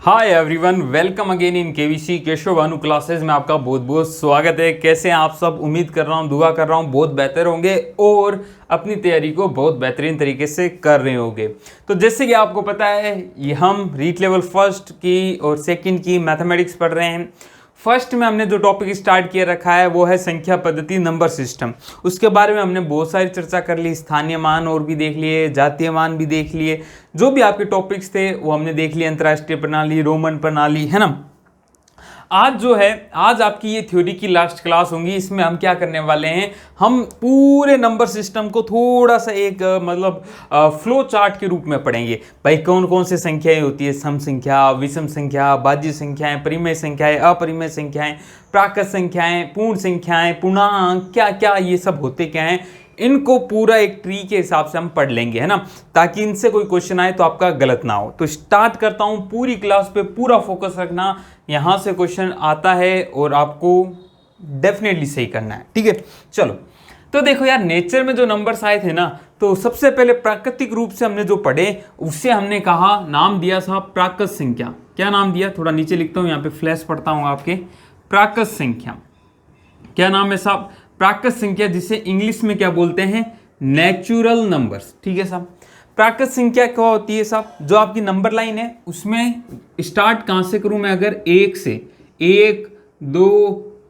Hi everyone, welcome again in KVC Keshav Bhanu classes में आपका बहुत बहुत स्वागत है। कैसे हैं आप सब? उम्मीद कर रहा हूँ, दुआ कर रहा हूँ बहुत बेहतर होंगे और अपनी तैयारी को बहुत बेहतरीन तरीके से कर रहे होंगे। तो जैसे कि आपको पता है, ये हम रीट लेवल फर्स्ट की और सेकंड की मैथमेटिक्स पढ़ रहे हैं। फर्स्ट में हमने जो टॉपिक स्टार्ट किया रखा है वो है संख्या पद्धति, नंबर सिस्टम। उसके बारे में हमने बहुत सारी चर्चा कर ली, स्थानीय मान और भी देख लिए, जातीय मान भी देख लिए, जो भी आपके टॉपिक्स थे वो हमने देख लिए, अंतर्राष्ट्रीय प्रणाली, रोमन प्रणाली, है ना। आज आपकी ये थ्योरी की लास्ट क्लास होंगी। इसमें हम क्या करने वाले हैं, हम पूरे नंबर सिस्टम को थोड़ा सा एक फ्लो चार्ट के रूप में पढ़ेंगे। भाई कौन कौन से संख्याएं होती है, सम संख्या, विषम संख्या, भाज्य संख्याएं, परिमेय संख्याएं, अपरिमेय संख्याएं, प्राकृत संख्याएं, पूर्ण संख्याएं, पूर्णांक, क्या क्या ये सब होते क्या हैं, इनको पूरा एक ट्री के हिसाब से हम पढ़ लेंगे, है ना, ताकि इनसे कोई क्वेश्चन आए तो आपका गलत ना हो। तो स्टार्ट करता हूं, पूरी क्लास पे पूरा फोकस रखना, यहां से क्वेश्चन आता है और आपको डेफिनेटली सही करना है, ठीक है। चलो, तो देखो यार, नेचर में जो नंबर्स आए थे ना, तो सबसे पहले प्राकृतिक रूप से हमने जो पढ़े उसे हमने कहा, नाम दिया साहब प्राकृत संख्या। क्या नाम दिया? थोड़ा नीचे लिखता हूं, यहाँ पे फ्लैश पढ़ता हूं आपके। प्राकृत संख्या क्या नाम है साहब? प्राकृत संख्या, जिसे इंग्लिश में क्या बोलते हैं, नेचुरल नंबर्स, ठीक है साहब। प्राकृत संख्या क्या होती है साहब? जो आपकी नंबर लाइन है उसमें स्टार्ट कहां से करूं मैं? अगर एक से, 1, 2,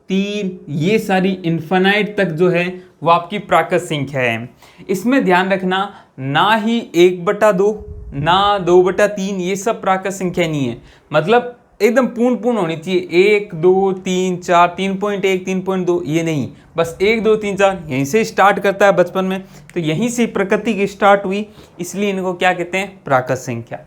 3, ये सारी इन्फिनाइट तक जो है वो आपकी प्राकृत संख्या है। इसमें ध्यान रखना, ना ही 1/2 ना 2/3 ये सब प्राकृत संख्या नहीं है, मतलब एकदम पूर्ण होनी चाहिए। 1, 2, 3, 4, 3.1, 3.2 ये नहीं, बस 1, 2, 3, 4 यहीं से स्टार्ट करता है बचपन में, तो यहीं से प्रकृति की स्टार्ट हुई, इसलिए इनको क्या कहते हैं, प्राकृत संख्या।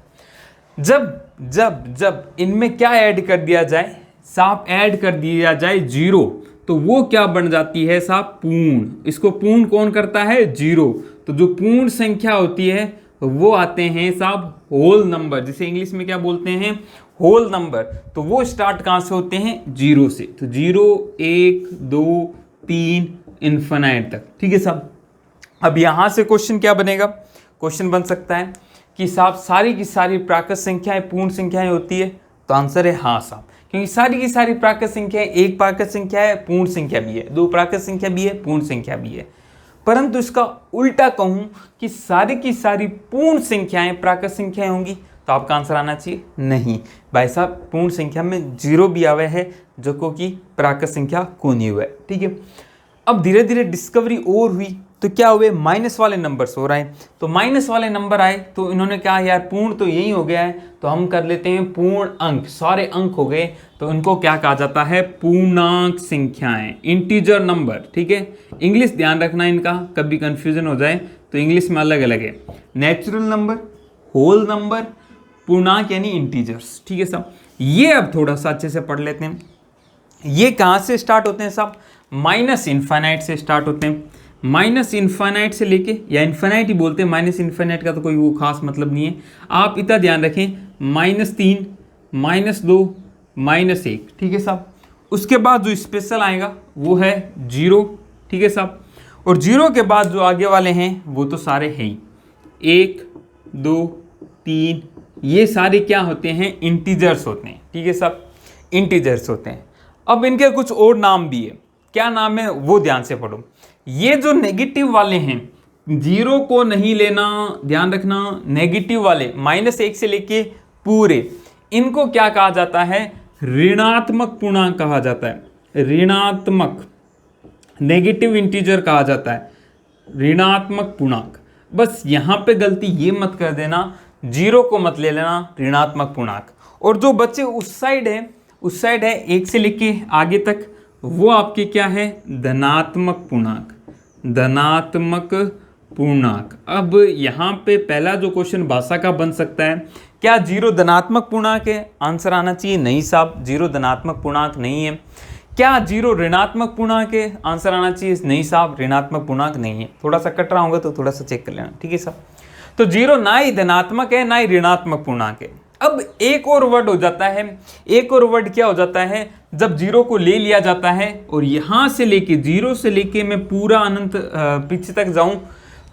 जब जब जब इनमें क्या ऐड कर दिया जाए साहब, ऐड कर दिया जाए 0, तो वो क्या बन जाती है साहब, पूर्ण। इसको पूर्ण कौन करता है? 0। तो जो पूर्ण संख्या होती है वो आते हैं साहब होल नंबर, जिसे इंग्लिश में क्या बोलते हैं, होल नंबर। तो वो स्टार्ट कहां से होते हैं? 0 से। तो 0, 1, 2, 3 इन्फिनाइट तक, ठीक है साहब। अब यहां से क्वेश्चन क्या बनेगा? क्वेश्चन बन सकता है कि साहब सारी की सारी प्राकृत संख्याएं पूर्ण संख्याएं होती है, तो आंसर है हाँ साहब, क्योंकि सारी की सारी प्राकृत संख्याएं, एक प्राकृत संख्या है, पूर्ण संख्या भी है, 2 प्राकृत संख्या भी है, पूर्ण संख्या भी है। परंतु इसका उल्टा कहूं कि सारी की सारी पूर्ण संख्याएं प्राकृत संख्याएं होंगी, तो आपका आंसर आना चाहिए नहीं भाई साहब, पूर्ण संख्या में 0 भी आवे है, जो कि प्राकृत संख्या को नहीं हुआ है, ठीक है। अब धीरे धीरे डिस्कवरी और हुई, तो क्या हुए, माइनस वाले नंबर्स हो रहे हैं। तो माइनस वाले नंबर आए तो इन्होंने कहा यार पूर्ण तो यही हो गया है, तो हम कर लेते हैं पूर्ण अंक, सारे अंक हो गए, तो इनको क्या कहा जाता है, पूर्णांक संख्याएं, इंटीजर नंबर, ठीक है। इंग्लिश ध्यान रखना इनका, कभी कंफ्यूजन हो जाए तो इंग्लिश में अलग अलग है, नेचुरल नंबर, होल नंबर, पूर्णांक यानी इंटीजर्स, ठीक है साहब। ये अब थोड़ा सा अच्छे से पढ़ लेते हैं। ये कहां से स्टार्ट होते हैं साहब? माइनस इन्फिनाइट से स्टार्ट होते हैं। माइनस इन्फिनाइट से लेके, या इन्फिनाइट ही बोलते हैं, माइनस इन्फिनाइट का तो कोई वो खास मतलब नहीं है। आप इतना ध्यान रखें, -3, -2, -1, ठीक है साहब। उसके बाद जो स्पेशल आएगा वो है 0, ठीक है साहब। और 0 के बाद जो आगे वाले हैं वो तो सारे हैं ही, 1, 2, 3, ये सारे क्या होते हैं, इंटीजर्स होते हैं, ठीक है साहब, इंटीजर्स होते हैं। अब इनके कुछ और नाम भी है, क्या नाम है वो ध्यान से पढ़ो। ये जो नेगेटिव वाले हैं, 0 को नहीं लेना, ध्यान रखना, नेगेटिव वाले -1 से लेके पूरे, इनको क्या कहा जाता है, ऋणात्मक पूर्णांक कहा जाता है, ऋणात्मक, नेगेटिव इंटीजर कहा जाता है, ऋणात्मक पूर्णांक। बस यहां पे गलती ये मत कर देना, 0 को मत ले लेना ऋणात्मक पूर्णांक, और जो बच्चे उस साइड है 1 से लेके आगे तक, वो आपके क्या है, धनात्मक पूर्णांक, धनात्मक पूर्णांक। अब यहाँ पे पहला जो क्वेश्चन भाषा का बन सकता है, क्या 0 धनात्मक पूर्णांक है? आंसर आना चाहिए नहीं साहब, 0 धनात्मक पूर्णांक नहीं है। क्या 0 ऋणात्मक पूर्णांक है? आंसर आना चाहिए नहीं साहब, ऋणात्मक पूर्णांक नहीं है। थोड़ा सा कट रहा होगा तो थोड़ा सा चेक कर लेना, ठीक है साहब। तो 0 ना ही धनात्मक है ना ही ऋणात्मक पूर्णांक है। अब एक और वर्ड हो जाता है, एक और वर्ड क्या हो जाता है, जब 0 को ले लिया जाता है और यहां से लेके 0 से लेके मैं पूरा अनंत पीछे तक जाऊं,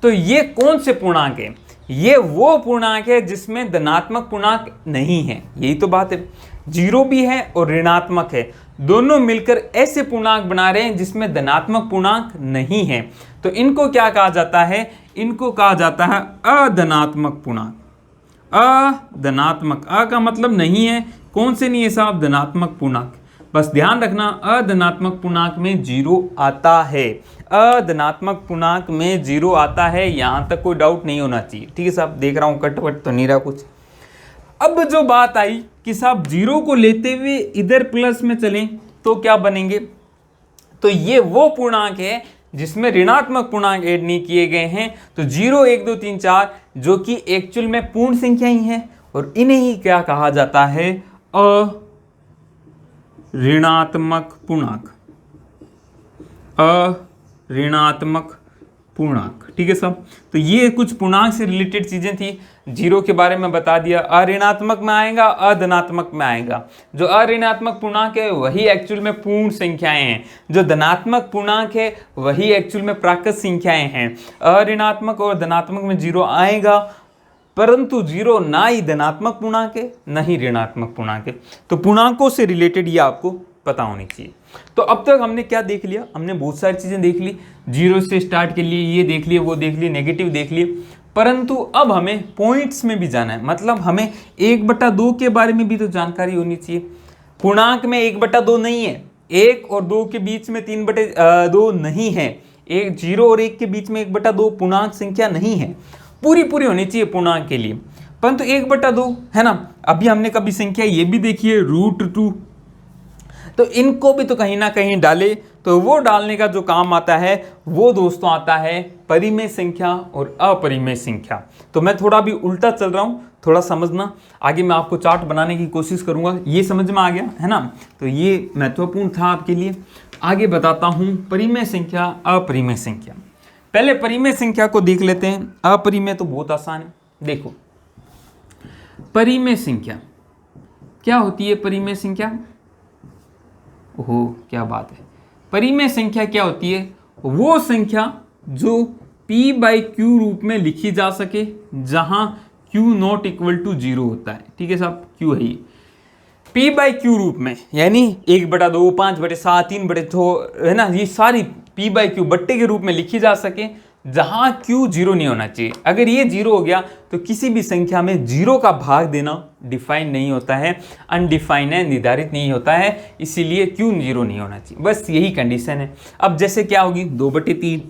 तो ये कौन से पूर्णांक है? ये वो पूर्णांक है जिसमें धनात्मक पूर्णांक नहीं है, यही तो बात है। जीरो भी है और ऋणात्मक है, दोनों मिलकर ऐसे पूर्णांक बना रहे हैं जिसमें धनात्मक पूर्णांक नहीं है। तो इनको क्या कहा जाता है? इनको कहा जाता है अधनात्मक पूर्णांक। अधनात्मक, अ का मतलब नहीं है, कौन से नहीं है साहब? धनात्मक पूर्णांक। बस ध्यान रखना, अधनात्मक पूर्णांक में जीरो आता है, अधनात्मक पूर्णांक में जीरो आता है, यहां तक कोई डाउट नहीं होना चाहिए। ठीक है साहब, देख रहा हूं कटवट तो नहीं रहा कुछ। अब जो बात आई कि साहब जीरो को लेते हुए इधर प्लस में चलें तो क्या बनेंगे? तो ये वो पूर्णांक है जिसमें ऋणात्मक पूर्णांक ऐड नहीं किए गए हैं। तो 0, 1, 2, 3, 4 जो कि एक्चुअल में पूर्ण संख्या ही है, और इन्हें ही क्या कहा जाता है? अऋणात्मक पूर्णांक। अऋणात्मक पूर्णांक। ठीक है साहब, तो ये कुछ पूर्णांक से रिलेटेड चीजें थी। जीरो के बारे में बता दिया, अऋणात्मक में आएगा, अधनात्मक में आएगा। जो अऋणात्मक पूर्णांक है वही एक्चुअल में पूर्ण संख्याएं हैं, जो धनात्मक पूर्णांक है वही एक्चुअल में प्राकृत संख्याएं हैं। अऋणात्मक और धनात्मक में जीरो आएगा, परंतु जीरो ना ही धनात्मक पूर्णांक है ना ही ऋणात्मक पूर्णांक है। तो पूर्णांकों से रिलेटेड ये आपको पता होनी चाहिए। तो अब तक हमने क्या देख लिया? हमने बहुत सारी चीजें देख ली, जीरो से स्टार्ट के लिए ये देख लिए, वो देख लिए, नेगेटिव देख लिए, परंतु अब हमें पॉइंट्स में भी जाना है। मतलब हमें 1/2 के बारे में भी तो जानकारी होनी चाहिए। पूर्णांक में 1/2 नहीं है, 1 और 2 के बीच में 3/2 नहीं है, 0 और 1 के बीच में 1/2 पूर्णांक संख्या नहीं है, पूरी होनी चाहिए पूर्णांक के लिए, परंतु 1/2 है ना। अभी हमने कभी संख्या ये भी देखी है √2, तो इनको भी तो कहीं ना कहीं डाले, तो वो डालने का जो काम आता है वो दोस्तों आता है परिमेय संख्या और अपरिमेय संख्या। तो मैं थोड़ा भी उल्टा चल रहा हूँ, थोड़ा समझना। आगे मैं आपको चार्ट बनाने की कोशिश करूंगा। ये समझ में आ गया है ना? तो ये महत्वपूर्ण था आपके लिए। आगे बताता हूँ परिमेय संख्या, अपरिमेय संख्या। पहले परिमेय संख्या को देख लेते हैं। अपरिमेय तो बहुत आसान है। देखो परिमेय संख्या क्या होती है? परिमेय संख्या, ओहो क्या बात है, परिमेय संख्या क्या होती है? वो संख्या जो p/q रूप में लिखी जा सके, जहां q नॉट इक्वल टू 0 होता है। ठीक है साहब, q है ये p/q रूप में, यानी 1/2, 5/7, 3/2 है ना, ये सारी p/q बट्टे के रूप में लिखी जा सके, जहां q 0 नहीं होना चाहिए। अगर ये 0 हो गया तो किसी भी संख्या में 0 का भाग देना डिफाइन नहीं होता है, अनडिफाइन है, निर्धारित नहीं होता है, इसीलिए q 0 नहीं होना चाहिए। बस यही कंडीशन है। अब जैसे क्या होगी? 2/3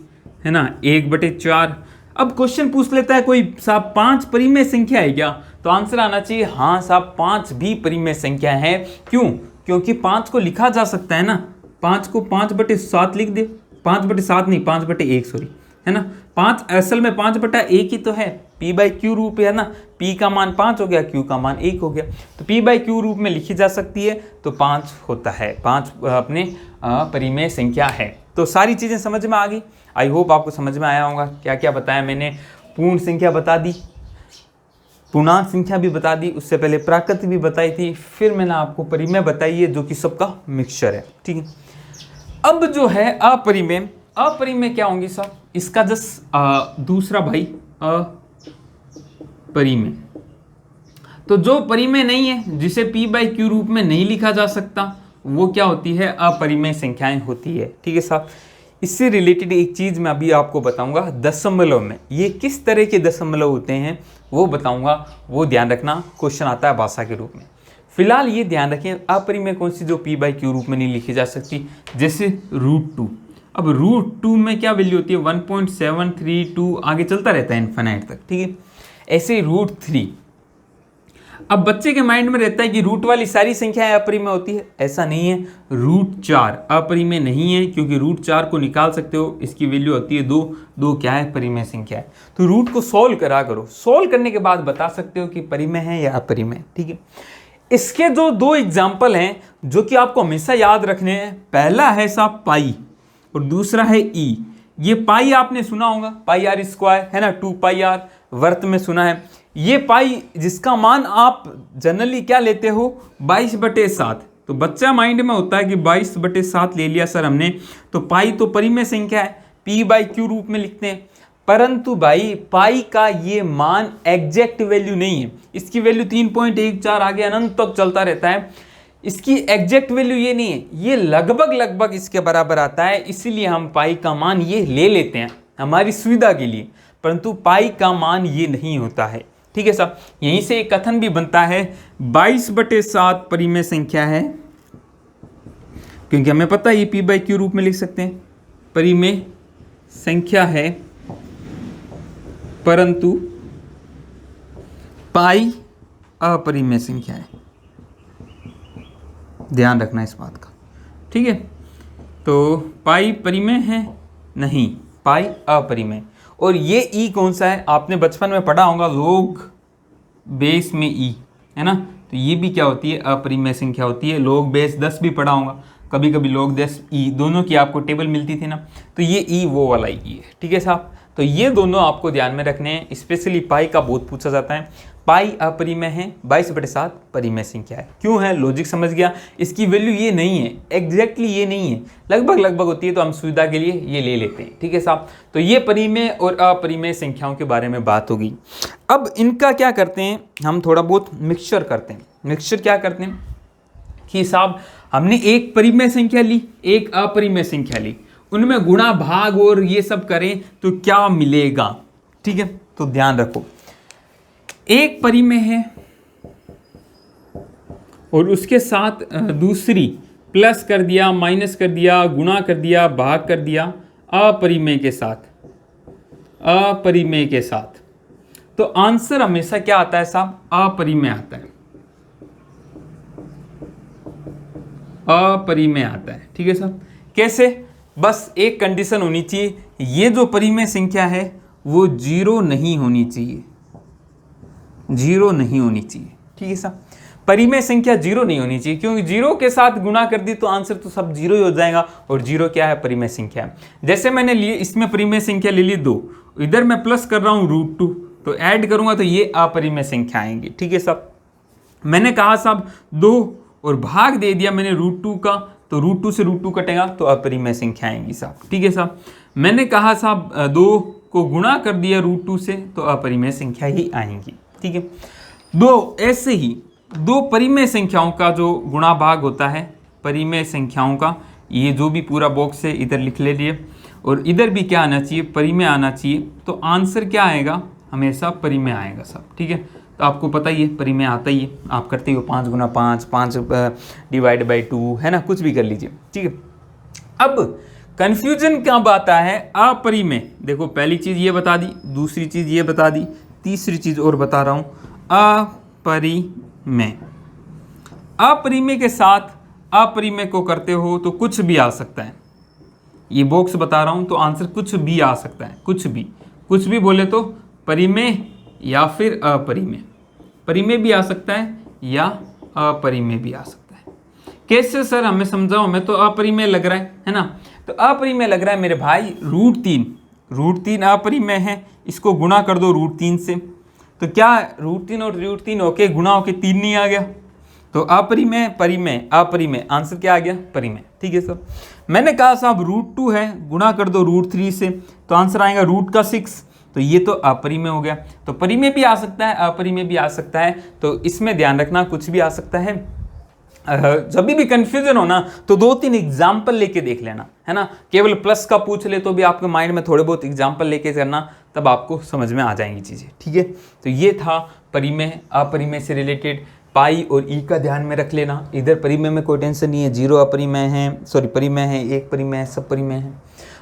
है ना, 1/4। अब क्वेश्चन पूछ लेता है कोई साहब 5 परिमेय संख्या है क्या? तो आंसर आना चाहिए हाँ साहब 5 भी परिमेय संख्या है। क्यों? क्योंकि 5 को लिखा जा सकता है ना, 5 को 5/7 लिख दे, 5/7 नहीं 5/1 सॉरी, है ना। 5 असल में 5/1 ही तो है, p/q रूप है ना, p का मान 5 हो गया, q का मान 1 हो गया, तो p/q रूप में लिखी जा सकती है, तो 5 होता है, 5 अपने परिमेय संख्या है। तो सारी चीज़ें समझ में आ गई। आई होप आपको समझ में आया होगा। क्या क्या बताया मैंने? पूर्ण संख्या बता दी, पूर्णांक संख्या भी बता दी, उससे पहले प्राकृत भी बताई थी, फिर मैंने आपको परिमेय बताई है जो कि सबका मिक्सचर है। ठीक है, अब जो है अपरिमेय, अपरिमेय क्या होंगे साहब? इसका जस्ट दूसरा भाई अपरिमेय। तो जो परिमेय नहीं है, जिसे p/q रूप में नहीं लिखा जा सकता, वो क्या होती है? अपरिमेय संख्याएं होती है। ठीक है साहब, इससे रिलेटेड एक चीज़ मैं अभी आपको बताऊंगा दशमलव में। ये किस तरह के दशमलव होते हैं वो बताऊंगा, वो ध्यान रखना, क्वेश्चन आता है भाषा के रूप में। फिलहाल ये ध्यान रखें अपरिमेय कौन सी? जो p/q रूप में नहीं लिखी जा सकती, जैसे √2। अब √2 में क्या वैल्यू होती है? 1.732, आगे चलता रहता है इनफिनाइट तक। ठीक है, ऐसे √3। अब बच्चे के माइंड में रहता है कि रूट वाली सारी संख्याएं अपरिमेय होती है, ऐसा नहीं है। √4 अपरिमेय नहीं है, क्योंकि √4 को निकाल सकते हो, इसकी वैल्यू होती है 2। 2 क्या है? परिमेय संख्या है। तो रूट को सॉल्व करा करो, सॉल्व करने के बाद बता सकते हो कि परिमेय है या अपरिमेय। ठीक है, इसके जो 2 एग्जाम्पल हैं जो कि आपको हमेशा याद रखने हैं, पहला है साहब पाई और दूसरा है ई। ये पाई आपने सुना होगा, πr² है ना, 2πr वर्त में सुना है। ये पाई जिसका मान आप जनरली क्या लेते हो? 22/7। तो बच्चा माइंड में होता है कि 22/7 ले लिया सर हमने, तो पाई तो परिमेय संख्या है, p/q रूप में लिखते हैं। परंतु भाई पाई का ये मान एग्जैक्ट वैल्यू नहीं है, इसकी वैल्यू 3.14 आगे अनंत तक चलता रहता है, इसकी एग्जैक्ट वैल्यू ये नहीं है, ये लगभग लगभग इसके बराबर आता है, इसीलिए हम पाई का मान ये ले लेते हैं हमारी सुविधा के लिए, परंतु पाई का मान ये नहीं होता है। ठीक है साहब, यहीं से एक कथन भी बनता है 22/7 परिमेय संख्या है, क्योंकि हमें पता है ये p/q रूप में लिख सकते हैं, परिमेय संख्या है परंतु पाई अपरिमेय संख्या है। ध्यान रखना इस बात का, ठीक है। तो पाई परिमेय है नहीं, पाई अपरिमेय। और ये ई कौन सा है, आपने बचपन में पढ़ा होगा log बेस में ई, है ना, तो ये भी क्या होती है, अपरिमेय संख्या होती है। log बेस 10 भी पढ़ा होगा, कभी कभी log 10 ई, दोनों की आपको टेबल मिलती थी ना, तो ये ई वो वाला ई है। ठीक है साहब, तो ये दोनों आपको ध्यान में रखने हैं, स्पेशली पाई का बहुत पूछा जाता है। पाई अपरिमेय है, 22/7 परिमेय संख्या है। क्यों है, लॉजिक समझ गया, इसकी वैल्यू ये नहीं है, एग्जैक्टली ये नहीं है, लगभग लगभग होती है, तो हम सुविधा के लिए ये ले लेते हैं। ठीक है साहब, तो ये परिमेय और अपरिमेय संख्याओं के बारे में बात होगी। अब इनका क्या करते हैं, हम थोड़ा बहुत मिक्सचर करते हैं। मिक्सचर क्या करते हैं कि साहब हमने एक परिमेय संख्या ली, एक अपरिमेय संख्या ली, उनमें गुणा भाग और ये सब करें तो क्या मिलेगा। ठीक है, तो ध्यान रखो, एक परिमेय है और उसके साथ दूसरी प्लस कर दिया, माइनस कर दिया, गुणा कर दिया, भाग कर दिया अपरिमेय के साथ, अपरिमेय के साथ, तो आंसर हमेशा क्या आता है साहब, अपरिमेय आता है, अपरिमेय आता है। ठीक है साहब, कैसे, बस एक कंडीशन होनी चाहिए, ये जो परिमेय संख्या है वो 0 नहीं होनी चाहिए, 0 नहीं होनी चाहिए। ठीक है साहब, परिमेय संख्या 0 नहीं होनी चाहिए, क्योंकि 0 के साथ गुणा कर दी तो आंसर तो सब 0 ही हो जाएगा, और 0 क्या है, परिमेय संख्या है। जैसे मैंने लिए, इसमें परिमेय संख्या ले ली 2, इधर मैं प्लस कर रहा हूँ √2, तो ऐड करूंगा तो ये अपरिमेय संख्या आएंगी। ठीक है साहब, मैंने कहा साहब 2 और भाग दे दिया मैंने √2 का, तो √2 से √2 कटेगा तो अपरिमेय संख्या आएंगी साहब। ठीक है साहब, मैंने कहा साहब 2 को गुणा कर दिया √2 से, तो अपरिमेय संख्या ही आएंगी। ठीक है, दो ऐसे ही दो परिमेय संख्याओं का जो गुणा भाग होता है, परिमेय संख्याओं का, ये जो भी पूरा बॉक्स है इधर लिख लीजिए, और इधर भी क्या आना चाहिए, परिमेय आना चाहिए, तो आंसर क्या आएगा, हमेशा परिमेय आएगा साहब। ठीक है, तो आपको पता ही है परिमेय आता ही है, आप करते हो 5 × 5, 5 / 2, है ना, कुछ भी कर लीजिए। ठीक है, अब कंफ्यूजन क्या बात है, अपरिमेय, देखो पहली चीज ये बता दी, दूसरी चीज ये बता दी, तीसरी चीज और बता रहा हूं, अपरिमेय। अपरिमेय के साथ अपरिमेय को करते हो तो कुछ भी आ सकता है, ये बॉक्स बता रहा हूं, तो आंसर कुछ भी आ सकता है, कुछ भी बोले तो परिमेय या फिर अपरिमेय, परिमेय भी आ सकता है या अपरिमेय भी आ सकता है। कैसे सर, हमें समझाओ, हमें तो अपरिमेय लग रहा है ना, तो अपरिमेय लग रहा है मेरे भाई, √3 अपरिमेय है, इसको गुणा कर दो √3 से, तो क्या √3 और √3 होके गुणा होके 3 नहीं आ गया, तो अपरिमेय, परिमेय, अपरिमेय, आंसर क्या आ गया, परिमेय। ठीक है सर, मैंने कहा साहब √2 है, गुणा कर दो √3 से, तो आंसर आएगा √6, तो ये तो अपरिमेय हो गया। तो परिमेय भी आ सकता है, अपरिमेय भी आ सकता है, तो इसमें ध्यान रखना कुछ भी आ सकता है। जब भी कंफ्यूजन हो ना तो 2-3 एग्जाम्पल लेके देख लेना, है ना, केवल प्लस का पूछ ले तो भी आपके माइंड में थोड़े बहुत एग्जाम्पल लेके करना, तब आपको समझ में आ जाएंगी चीज़ें। ठीक है, तो ये था परिमेय अपरिमेय से रिलेटेड, पाई और ई का ध्यान में रख लेना। इधर परिमेय में कोई टेंशन नहीं है, 0 अपरिमेय है, सॉरी परिमेय है, 1 परिमेय है, सब परिमेय है,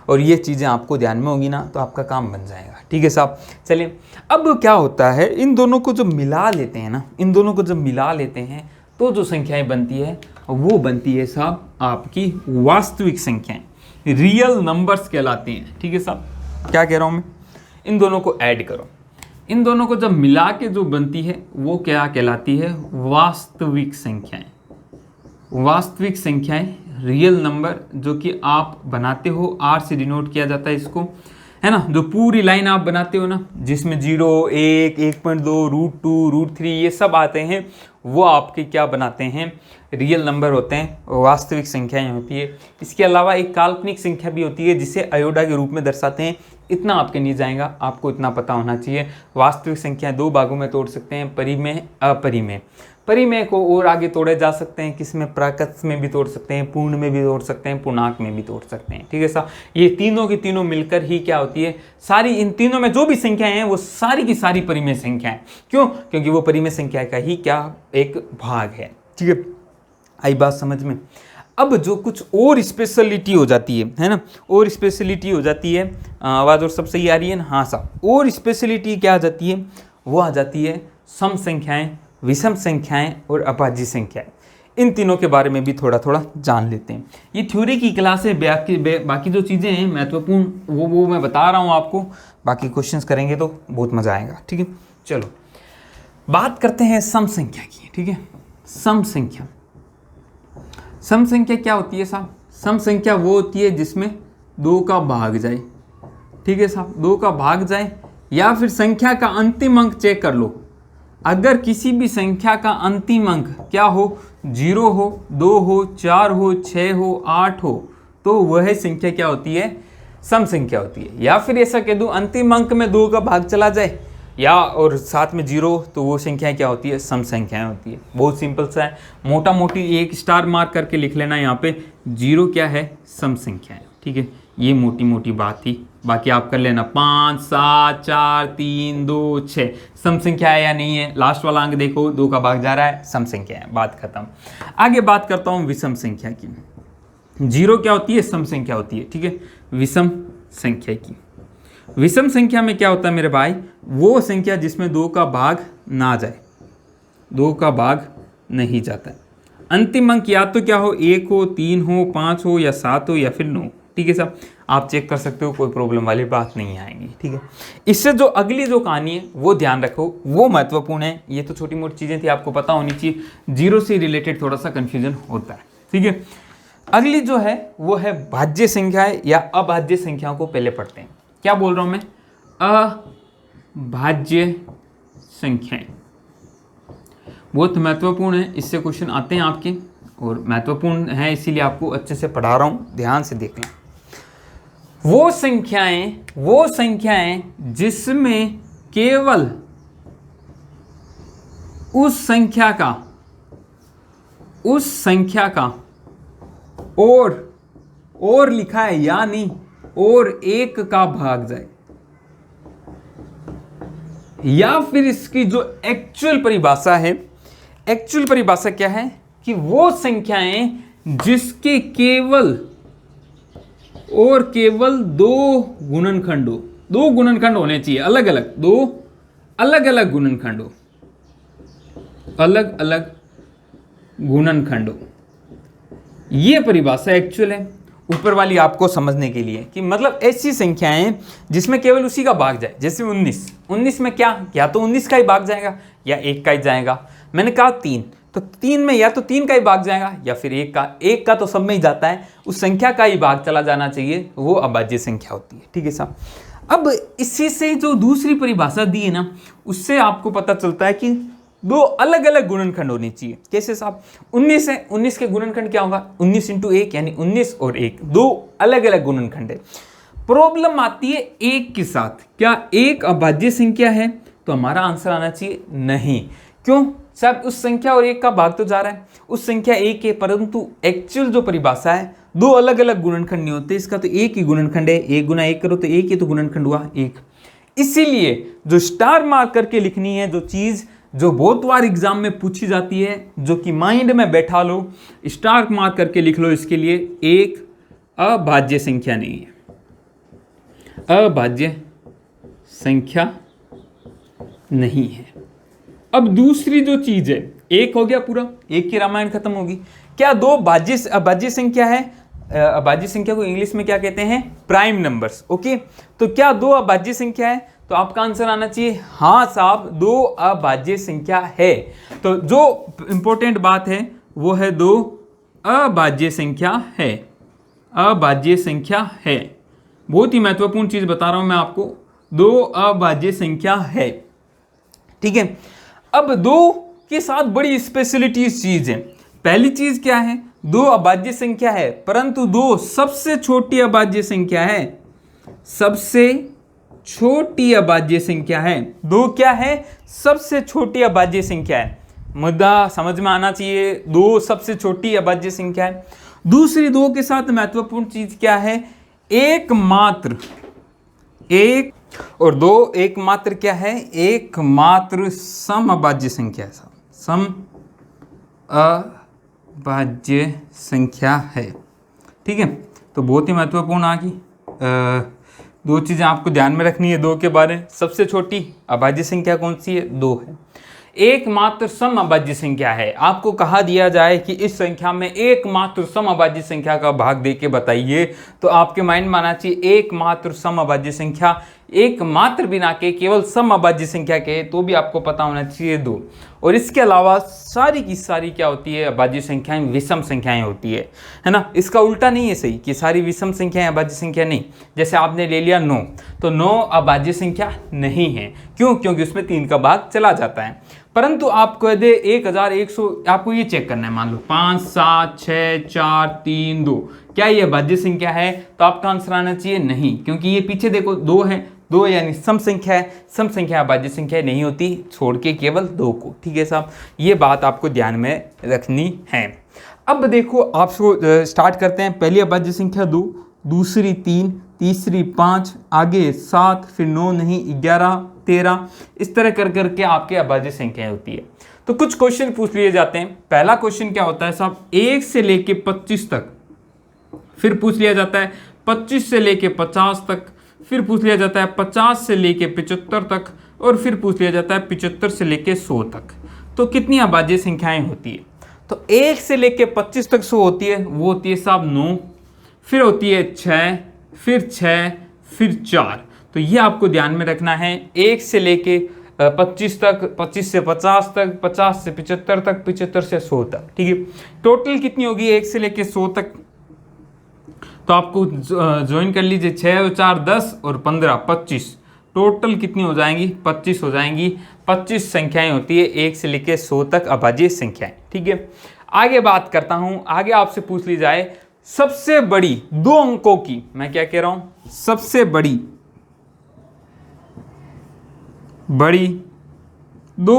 और ये चीज़ें आपको ध्यान में होगी ना तो आपका काम बन जाएगा। ठीक है साहब, चलिए अब क्या होता है, इन दोनों को जब मिला लेते हैं ना, इन दोनों को जब मिला लेते हैं तो जो संख्याएं बनती है वो बनती है साहब आपकी वास्तविक संख्याएं, रियल नंबर्स कहलाते हैं। ठीक है साहब, क्या कह रहा हूँ मैं, इन दोनों को ऐड करो, इन दोनों को जब मिला के जो बनती है वो क्या कहलाती है, वास्तविक संख्याएं। वास्तविक संख्याएं, रियल नंबर, जो कि आप बनाते हो, R से डिनोट किया जाता है इसको, है ना, जो पूरी लाइन आप बनाते हो ना, जिसमें 0, 1, 1.2, √2, √3 ये सब आते हैं, वो आपके क्या बनाते हैं, रियल नंबर होते हैं, वास्तविक संख्याएं होती है। इसके अलावा एक काल्पनिक संख्या भी होती है जिसे अयोडा के रूप में दर्शाते हैं। इतना आपके नहीं जाएगा, आपको इतना पता होना चाहिए। वास्तविक संख्या दो भागों में तोड़ सकते हैं, परिमेय अपरिमेय। परिमेय को और आगे तोड़े जा सकते हैं, किसमें, प्राकृत में भी तोड़ सकते हैं, पूर्ण में भी तोड़ सकते हैं, पूर्णांक में भी तोड़ सकते हैं। ठीक है साहब, ये तीनों की तीनों मिलकर ही क्या होती है, सारी इन तीनों में जो भी संख्याएं हैं वो सारी की सारी परिमेय संख्याएं। क्यों? क्योंकि वो परिमेय संख्या का ही क्या एक भाग है। ठीक है, आई बात समझ में। अब जो कुछ और स्पेशलिटी हो जाती है ना, और स्पेशलिटी हो जाती है, आवाज़ और सब सही आ रही है ना? हाँ साहब, और स्पेशलिटी क्या आ जाती है, वो आ जाती है सम संख्याएं, विषम संख्याएं और अभाज्य संख्याएं। इन तीनों के बारे में भी थोड़ा थोड़ा जान लेते हैं। ये थ्योरी की क्लास है, बाकी जो चीज़ें हैं महत्वपूर्ण वो मैं बता रहा हूँ आपको। बाकी क्वेश्चंस करेंगे तो बहुत मज़ा आएगा। ठीक है, चलो बात करते हैं सम संख्या की। ठीक है, सम संख्या, सम संख्या क्या होती है साहब? सम संख्या वो होती है जिसमें दो का भाग जाए। ठीक है साहब, दो का भाग जाए, या फिर संख्या का अंतिम अंक चेक कर लो। अगर किसी भी संख्या का अंतिम अंक क्या हो, 0 हो, 2 हो, 4 हो, 6 हो, 8 हो, तो वह संख्या क्या होती है, सम संख्या होती है। या फिर ऐसा कह दूं, अंतिम अंक में 2 का भाग चला जाए या और साथ में 0, तो वो संख्या क्या होती है, सम संख्याएं होती है। बहुत सिंपल सा है, मोटा मोटी एक स्टार मार्क करके लिख लेना यहाँ पे, 0 क्या है, सम संख्या है। ठीक है, ये मोटी मोटी बात थी। बाकी आप कर लेना 5, 7, 4, 3, 2, 6 सम संख्या है या नहीं है। लास्ट वाला अंक देखो, 2 का भाग जा रहा है, सम संख्या है, बात खत्म। आगे बात करता हूँ विषम संख्या की। 0 क्या होती है, सम संख्या होती है। ठीक है, विषम संख्या की, विषम संख्या में क्या होता है मेरे भाई, वो संख्या जिसमें 2 का भाग ना जाए, 2 का भाग नहीं जाता है। अंतिम अंक या तो क्या हो, 1 हो, 3 हो, 5 हो, या 7 हो, या फिर 9। ठीक है साहब, आप चेक कर सकते हो, कोई प्रॉब्लम वाली बात नहीं आएगी। ठीक है, इससे जो अगली जो कहानी है वो ध्यान रखो, वो महत्वपूर्ण है। ये तो छोटी मोटी चीज़ें थी, आपको पता होनी चाहिए। 0 से रिलेटेड थोड़ा सा कन्फ्यूजन होता है। ठीक है, अगली जो है वो है भाज्य संख्याएं या अभाज्य संख्याओं को पहले पढ़ते हैं। क्या बोल रहा हूँ मैं, अभाज्य संख्याएं बहुत महत्वपूर्ण है। इससे क्वेश्चन आते हैं आपके, और महत्वपूर्ण है इसीलिए आपको अच्छे से पढ़ा रहा हूँ, ध्यान से देखना। वो संख्याएं जिसमें केवल उस संख्या का और लिखा है, यानी और 1 का भाग जाए, या फिर इसकी जो एक्चुअल परिभाषा है, एक्चुअल परिभाषा क्या है कि वो संख्याएं जिसके केवल 2 गुणनखंड हो, 2 गुणनखंड होने चाहिए, अलग अलग, 2 अलग अलग गुणनखंड हो, अलग अलग गुणनखंड हो। ये परिभाषा एक्चुअल है ऊपर वाली आपको समझने के लिए, कि मतलब ऐसी संख्याएं जिसमें केवल उसी का भाग जाए। जैसे 19 में क्या, या तो 19 का ही भाग जाएगा या 1 का ही जाएगा। मैंने कहा 3, तो 3 में या तो 3 का ही भाग जाएगा या फिर 1 का तो सब में ही जाता है, उस संख्या का ही भाग चला जाना चाहिए, वो अभाज्य संख्या होती है। ठीक है साहब, अब इसी से जो दूसरी परिभाषा दी है ना, उससे आपको पता चलता है कि 2 अलग अलग गुणनखंड होने चाहिए। कैसे साहब, 19 है, 19 के गुणनखंड क्या होगा, 19 × 1 यानी 19 और 1, 2 अलग अलग गुणनखंड है। प्रॉब्लम आती है 1 के साथ, क्या 1 अभाज्य संख्या है? तो हमारा आंसर आना चाहिए नहीं। क्यों साहब, उस संख्या और 1 का भाग तो जा रहा है, उस संख्या 1 है, परंतु एक्चुअल जो परिभाषा है 2 अलग अलग गुणनखंड नहीं होते, इसका तो 1 ही गुणनखंड है। 1 × 1 करो तो 1 ही तो गुणनखंड हुआ 1। इसीलिए जो स्टार मार्क करके लिखनी है, जो चीज जो बहुत बार एग्जाम में पूछी जाती है, जो कि माइंड में बैठा लो, स्टार मार्क करके लिख लो इसके लिए, 1 अभाज्य संख्या नहीं है, अभाज्य संख्या नहीं है। अब दूसरी जो चीज है, 1 हो गया पूरा, 1 की रामायण खत्म होगी। क्या 2 अभाज्य संख्या है? अभाज्य संख्या को इंग्लिश में क्या कहते हैं, प्राइम नंबर्स। ओके, तो क्या 2 अभाज्य संख्या है? तो आपका आंसर आना चाहिए हाँ साहब, 2 अभाज्य संख्या है। तो जो इंपॉर्टेंट बात है वो है 2 अभाज्य संख्या है, अभाज्य संख्या है। बहुत ही महत्वपूर्ण चीज बता रहा हूं मैं आपको, 2 अभाज्य संख्या है। ठीक है, अब 2 के साथ बड़ी स्पेशलिटी चीज है। पहली चीज क्या है, दो अभाज्य संख्या है, परंतु दो सबसे छोटी अभाज्य संख्या है, सबसे छोटी अभाज्य संख्या है। दो क्या है, सबसे छोटी अभाज्य संख्या है। मुद्दा समझ में आना चाहिए, दो सबसे छोटी अभाज्य संख्या है। दूसरी दो के साथ महत्वपूर्ण चीज क्या है, एकमात्र, एक और दो एकमात्र क्या है, एकमात्र समअभाज्य संख्या है, सम अभाज्य संख्या है। ठीक है, तो बहुत ही महत्वपूर्ण आ गई। दो चीजें आपको ध्यान में रखनी है दो के बारे में। सबसे छोटी अभाज्य संख्या कौन सी है, दो है। एकमात्र समअभाज्य संख्या है। आपको कहा दिया जाए कि इस संख्या में एकमात्र समअभाज्य संख्या का भाग दे के बताइए, तो आपके माइंड में आना चाहिए एकमात्र समअभाज्य संख्या, एकमात्र बिना के केवल समअभाज्य संख्या के, तो भी आपको पता होना चाहिए दो। और इसके अलावा सारी की सारी क्या होती है, अभाज्य संख्याएं विषम संख्याएं होती है ना। इसका उल्टा नहीं है सही कि सारी विषम संख्याएं अभाज्य संख्या नहीं। जैसे आपने ले लिया 9, तो 9 अभाज्य संख्या नहीं है। क्यों? क्योंकि उसमें 3 का भाग चला जाता है। परंतु आप कह दे 1100, आपको ये चेक करना है, मान लो 5 7 6 4 3 2, क्या ये अभाज्य संख्या है? तो आपका आंसर आना चाहिए नहीं, क्योंकि ये पीछे देखो 2 है, 2 यानी सम संख्या है। सम संख्या अभाज्य संख्या नहीं होती, छोड़ के केवल 2 को। ठीक है साहब, ये बात आपको ध्यान में रखनी है। अब देखो आपको स्टार्ट करते हैं। पहली अभाज्य संख्या 2, दूसरी 3, तीसरी 5, आगे 7, फिर 9 नहीं 11 13, इस तरह कर करके आपके अभाज्य संख्याएं होती है। तो कुछ क्वेश्चन पूछ लिए जाते हैं। पहला क्वेश्चन क्या होता है साहब, 1 से लेके 25 तक, फिर पूछ लिया जाता है 25 से लेके 50 तक, फिर पूछ लिया जाता है 50 से लेके 75 तक, और फिर पूछ लिया जाता है 75 से लेके 100 तक। तो कितनी अभाज्य संख्याएं होती है? तो 1 से लेके 25 तक 100 होती है, वो होती है साहब 9, फिर होती है 6, फिर 6, फिर 4। तो ये आपको ध्यान में रखना है। 1 से लेके 25 तक, 25 से 50 तक, 50 से 75 तक, 75 से 100 तक। ठीक है, टोटल कितनी होगी 1 से लेके 100 तक? तो आपको ज्वाइन कर लीजिए, 6 और 4 10 और 15 25, टोटल कितनी हो जाएंगी? 25 हो जाएंगी। 25 संख्याएं होती है 1 से लेके 100 तक अभाज्य संख्याएं। ठीक है, आगे बात करता हूं। आगे आपसे पूछ ली जाए सबसे बड़ी 2 अंकों की, मैं क्या कह रहा हूं, सबसे बड़ी 2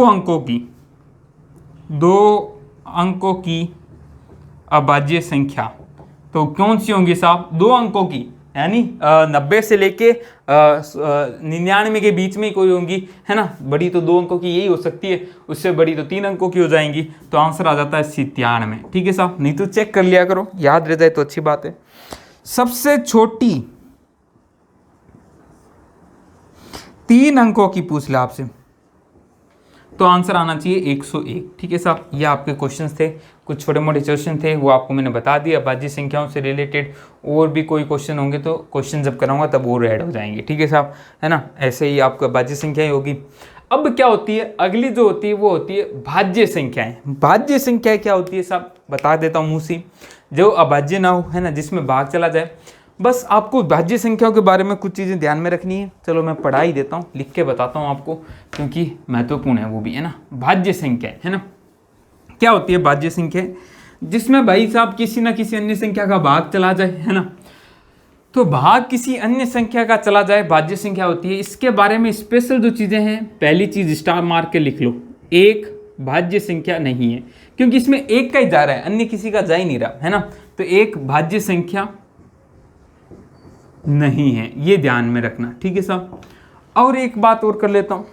अंकों की अभाज्य संख्या, तो कौन सी होंगी साहब? 2 अंकों की, यानी 90 से लेके 99 के बीच में ही कोई होंगी, है ना। बड़ी तो 2 अंकों की यही हो सकती है, उससे बड़ी तो 3 अंकों की हो जाएंगी। तो आंसर आ जाता है 97। ठीक है साहब, नहीं तो चेक कर लिया करो, याद रह जाए तो अच्छी बात है। सबसे छोटी 3 अंकों की पूछ ले आपसे, तो आंसर आना चाहिए 101। ठीक है साहब, ये आपके क्वेश्चंस थे, कुछ छोटे मोटे क्वेश्चन थे, वो आपको मैंने बता दिया अभाज्य संख्याओं से रिलेटेड। और भी कोई क्वेश्चन होंगे तो क्वेश्चन जब कराऊंगा तब और ऐड हो जाएंगे। ठीक है साहब, है ना, ऐसे ही आपको अभाज्य संख्याएं होगी। अब क्या होती है, अगली जो होती है वो होती है भाज्य संख्याएं। भाज्य संख्याएं क्या होती है साहब, बता देता हूँ मुँह से। जो अभाज्य ना हो, है ना, जिसमें भाग चला जाए, बस आपको भाज्य संख्याओं के बारे में कुछ चीज़ें ध्यान में रखनी है। चलो मैं पढ़ा ही देता हूँ, लिख के बताता हूँ आपको, क्योंकि महत्वपूर्ण है वो भी, है ना। भाज्य संख्या, है ना, क्या होती है भाज्य संख्या? जिसमें भाई साहब किसी ना किसी अन्य संख्या का भाग चला जाए, है ना। तो भाग किसी अन्य संख्या का चला जाए, भाज्य संख्या होती है। इसके बारे में स्पेशल जो चीज़ें हैं, पहली चीज़ स्टार मार्क के लिख लो, एक भाज्य संख्या नहीं है, क्योंकि इसमें एक का ही जा रहा है, अन्य किसी का जा ही नहीं रहा, है ना। तो एक भाज्य संख्या नहीं है, ये ध्यान में रखना। ठीक है साहब, और एक बात और कर लेता हूँ,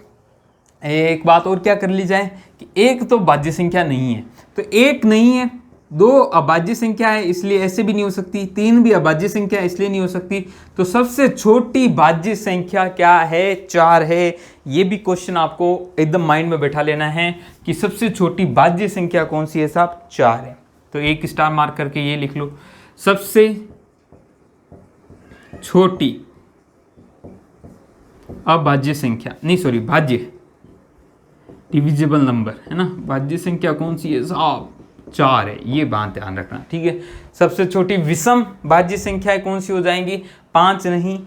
एक बात और क्या कर ली जाए कि एक तो भाज्य संख्या नहीं है, तो एक नहीं है, 2 अभाज्य संख्या है, इसलिए ऐसे भी नहीं हो सकती, 3 भी अभाज्य संख्या है, इसलिए नहीं हो सकती। तो सबसे छोटी भाज्य संख्या क्या है? 4 है। ये भी क्वेश्चन आपको एकदम माइंड में बैठा लेना है कि सबसे छोटी भाज्य संख्या कौन सी है साहब? 4 है। तो एक स्टार मार्क करके ये लिख लो, सबसे छोटी अभाज्य संख्या, नहीं सॉरी, भाज्य डिविजिबल नंबर, है ना, भाज्य संख्या कौन सी है साहब? 4 है। ये बात ध्यान रखना। ठीक है, सबसे छोटी विषम भाज्य संख्याएं कौन सी हो जाएंगी? 5 नहीं,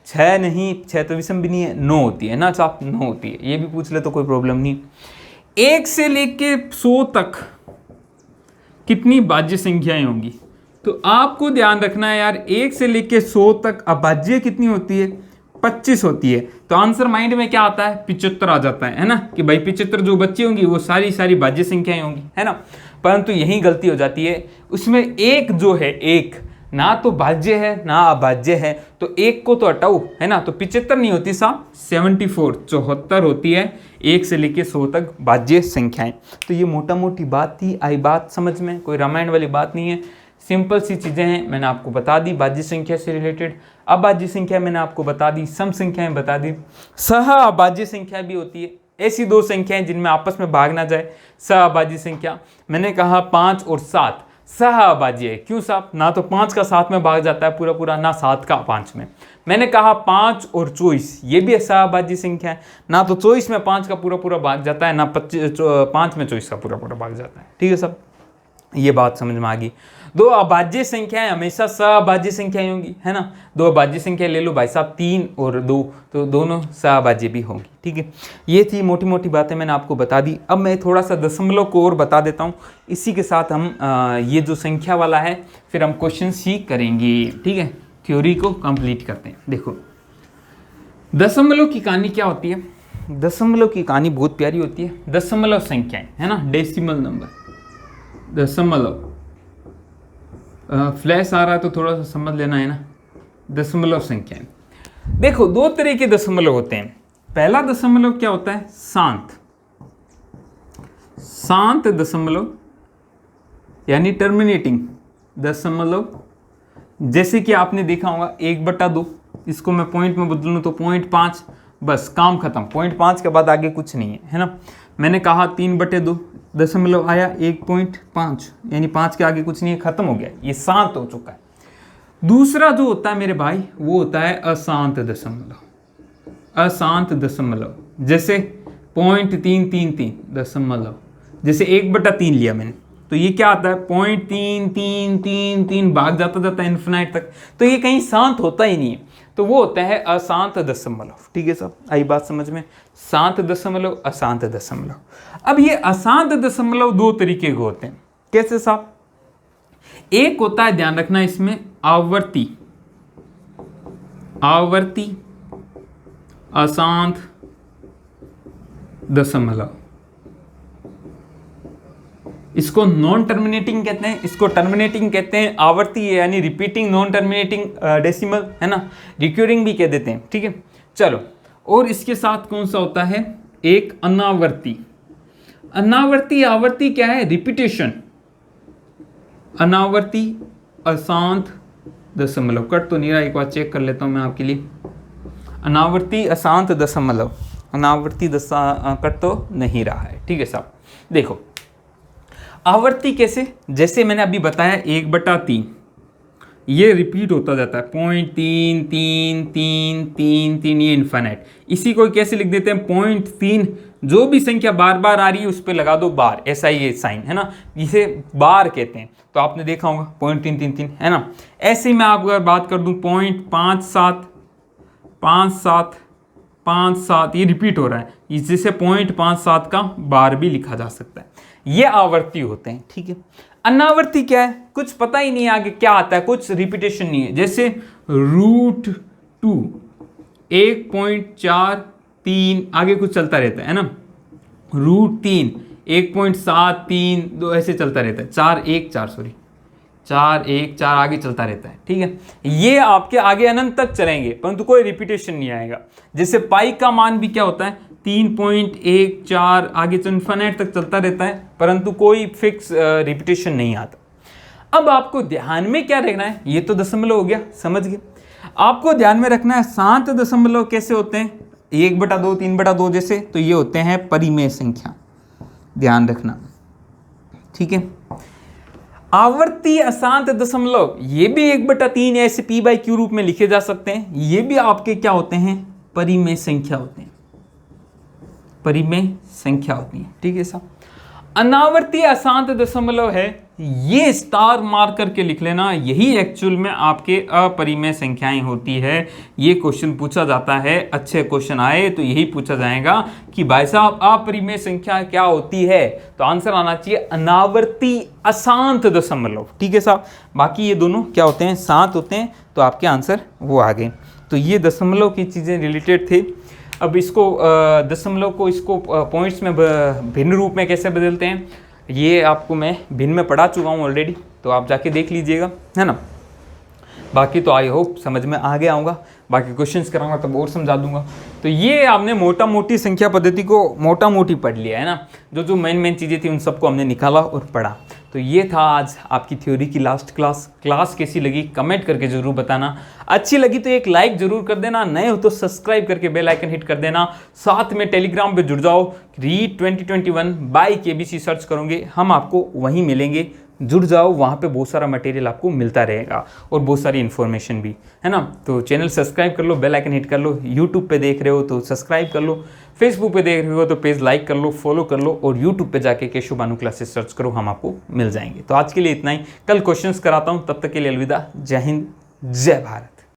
6 नहीं, 6 तो विषम भी नहीं है, 9 होती है ना साहब, 9 होती है। ये भी पूछ ले तो कोई प्रॉब्लम नहीं। 1 से लेके 100 तक कितनी भाज्य संख्याएं होंगी? तो आपको ध्यान रखना है यार, 1 से लेके 100 तक अभाज्य कितनी होती है? 25 होती है। तो आंसर माइंड में क्या आता है? 75 आ जाता है ना, कि भाई 75 जो बच्ची होंगी वो सारी भाज्य संख्याएं होंगी, है ना। परंतु यही गलती हो जाती है, उसमें एक जो है, एक ना तो भाज्य है ना अभाज्य है, तो एक को तो हटाओ, है ना। तो 75 नहीं होती साहब, 74 74 होती है 1 से लेके 100 तक भाज्य संख्याएं। तो ये मोटा मोटी बात थी। आई बात समझ में? कोई रामायण वाली बात नहीं है, सिंपल सी चीज़ें हैं, मैंने आपको बता दी भाज्य संख्या से रिलेटेड। अभाज्य संख्या मैंने आपको बता दी, सम संख्याएं बता दी, सह अभाज्य संख्या भी होती है, ऐसी दो संख्याएं जिनमें आपस में भाग ना जाए, सह अभाज्य संख्या। मैंने कहा 5 और 7 सह अभाज्य है, क्यों साहब? ना तो 5 का 7 में भाग जाता है पूरा पूरा, ना 7 का 5 में। मैंने कहा 5 और 24 ये भी सह अभाज्य संख्या है, ना तो 24 में 5 का पूरा पूरा भाग जाता है, ना 5 में 24 का पूरा पूरा भाग जाता है। ठीक है साहब, ये बात समझ में आ गई। दो अभाज्य संख्याएं हमेशा सहअभाज्य संख्याएं होंगी, है ना। दो अभाज्य संख्या ले लो भाई साहब, 3 और 2, तो दोनों सहअभाज्य भी होंगी। ठीक है, ये थी मोटी मोटी बातें मैंने आपको बता दी। अब मैं थोड़ा सा दशमलव को और बता देता हूँ, इसी के साथ हम ये जो संख्या वाला है फिर हम क्वेश्चन ही करेंगे। ठीक है, थ्योरी को कंप्लीट करते हैं। देखो दशमलव की कहानी क्या होती है? दशमलव की कहानी बहुत प्यारी होती है। दशमलव संख्याएं, है ना, डेसिमल नंबर, दशमलव। फ्लैश आ रहा है तो थोड़ा सा समझ लेना, है ना। दशमलव संख्याएं, देखो दो तरह के दशमलव होते हैं। पहला दशमलव क्या होता है? शांत, शांत दशमलव, यानी टर्मिनेटिंग दशमलव। जैसे कि आपने देखा होगा 1/2, इसको मैं पॉइंट में बदल लूँ तो 0.5, बस काम खत्म। 0.5 के बाद आगे कुछ नहीं है ना। मैंने कहा 3/2 दशमलव आया 1.5, यानी 5 के आगे कुछ नहीं है, खत्म हो गया, ये शांत हो चुका है। दूसरा जो होता है मेरे भाई वो होता है अशांत दशमलव। अशांत दशमलव जैसे 0.333 दशमलव, जैसे 1/3 लिया मैंने, तो ये क्या आता है? 0.3333 भाग जाता जाता है इन्फिनाइट तक, तो ये कहीं शांत होता ही नहीं है, तो वो होता है अशांत दशमलव। ठीक है साहब, आई बात समझ में? शांत दशमलव, अशांत दशमलव। अब ये अशांत दशमलव दो तरीके के होते हैं। कैसे साहब? एक होता है, ध्यान रखना इसमें, आवर्ती, आवर्ती अशांत दशमलव। इसको नॉन टर्मिनेटिंग कहते हैं, इसको टर्मिनेटिंग कहते हैं। आवर्ती यानी रिपीटिंग नॉन टर्मिनेटिंग डेसिमल, है ना, रिक्यूरिंग भी कह देते हैं। ठीक है, चलो। और इसके साथ कौन सा होता है? एक अनावर्ती। अनावर्ती, आवर्ती क्या है? रिपीटेशन। अनावर्ती अशांत दशमलव, कट तो नहीं रहा, एक बार चेक कर लेता हूं मैं आपके लिए। अनावर्ती अशांत दशमलव, अनावर्ती कट तो नहीं रहा है। ठीक है साहब, देखो आवर्ती कैसे? जैसे मैंने अभी बताया 1/3, ये रिपीट होता जाता है 0.33333, ये इन्फिनिट। इसी को कैसे लिख देते हैं? 0.3, जो भी संख्या बार बार आ रही है उस पर लगा दो बार, ऐसा ही ये साइन, है ना, इसे बार कहते हैं। तो आपने देखा होगा 0.333, है ना। ऐसे ही मैं आपको अगर बात कर दूं 0.57 57 57, ये रिपीट हो रहा है, जिसे 0.57 का बार भी लिखा जा सकता है। ये आवर्ती होते हैं। ठीक है, अनावर्ती क्या है? कुछ पता ही नहीं है आगे क्या आता है, कुछ रिपीटेशन नहीं है। जैसे √2 1.43, आगे कुछ चलता रहता है ना। √3 1.73, दो ऐसे चलता रहता है। 4 1 4 आगे चलता रहता है। ठीक है, ये आपके आगे अनंत तक चलेंगे, परंतु कोई रिपीटेशन नहीं आएगा। जैसे पाई का मान भी क्या होता है? 3.14, आगे इन्फिनिट तक चलता रहता है, परंतु कोई फिक्स रिपीटेशन नहीं आता। अब आपको ध्यान में क्या रखना है? ये तो दशमलव हो गया, समझ गए। आपको ध्यान में रखना है शांत दशमलव कैसे होते हैं? 1/2 3/2 जैसे, तो ये होते हैं परिमेय संख्या, ध्यान रखना। ठीक है, आवर्ती अशांत दशमलव ये भी 1/3 ऐसे p/q रूप में लिखे जा सकते हैं। ये भी आपके क्या होते हैं? परिमेय संख्या होते हैं, परिमेय संख्या होती है। ठीक है साहब, अनावर्ती अशांत दशमलव है, ये स्टार मार करके लिख लेना, यही एक्चुअल में आपके अपरिमेय संख्याएं होती है। ये क्वेश्चन पूछा जाता है, अच्छे क्वेश्चन आए तो यही पूछा जाएगा कि भाई साहब अपरिमेय संख्या क्या होती है, तो आंसर आना चाहिए अनावर्ती अशांत दशमलव। ठीक है साहब, बाकी ये दोनों क्या होते हैं, शांत होते हैं, तो आपके आंसर वो आ गए। तो ये दशमलव की चीज़ें रिलेटेड थे। अब इसको दशमलव को इसको पॉइंट्स में भिन्न रूप में कैसे बदलते हैं, ये आपको मैं भिन्न में पढ़ा चुका हूँ ऑलरेडी, तो आप जाके देख लीजिएगा, है ना। बाकी तो आई होप समझ में आ गया होगा, बाकी क्वेश्चंस कराऊंगा तब और समझा दूंगा। तो ये आपने मोटा मोटी संख्या पद्धति को मोटा मोटी पढ़ लिया है ना, जो जो मेन चीज़ें थी उन सबको हमने निकाला और पढ़ा। तो ये था आज आपकी थ्योरी की लास्ट क्लास कैसी लगी कमेंट करके ज़रूर बताना। अच्छी लगी तो एक लाइक ज़रूर कर देना, नए हो तो सब्सक्राइब करके बेल आइकन हिट कर देना। साथ में टेलीग्राम पे जुड़ जाओ, रीड 2021 बाय केबीसी सर्च करोगे, हम आपको वहीं मिलेंगे, जुड़ जाओ, वहाँ पे बहुत सारा मटेरियल आपको मिलता रहेगा और बहुत सारी इन्फॉर्मेशन भी, है ना। तो चैनल सब्सक्राइब कर लो, बेल आइकन हिट कर लो, यूट्यूब पे देख रहे हो तो सब्सक्राइब कर लो, फेसबुक पे देख रहे हो तो पेज लाइक कर लो, फॉलो कर लो, और यूट्यूब पे जाके केशव भानु क्लासेस सर्च करो, हम आपको मिल जाएंगे। तो आज के लिए इतना ही, कल क्वेश्चंस कराता हूँ, तब तक के लिए अलविदा, जय हिंद, जय भारत।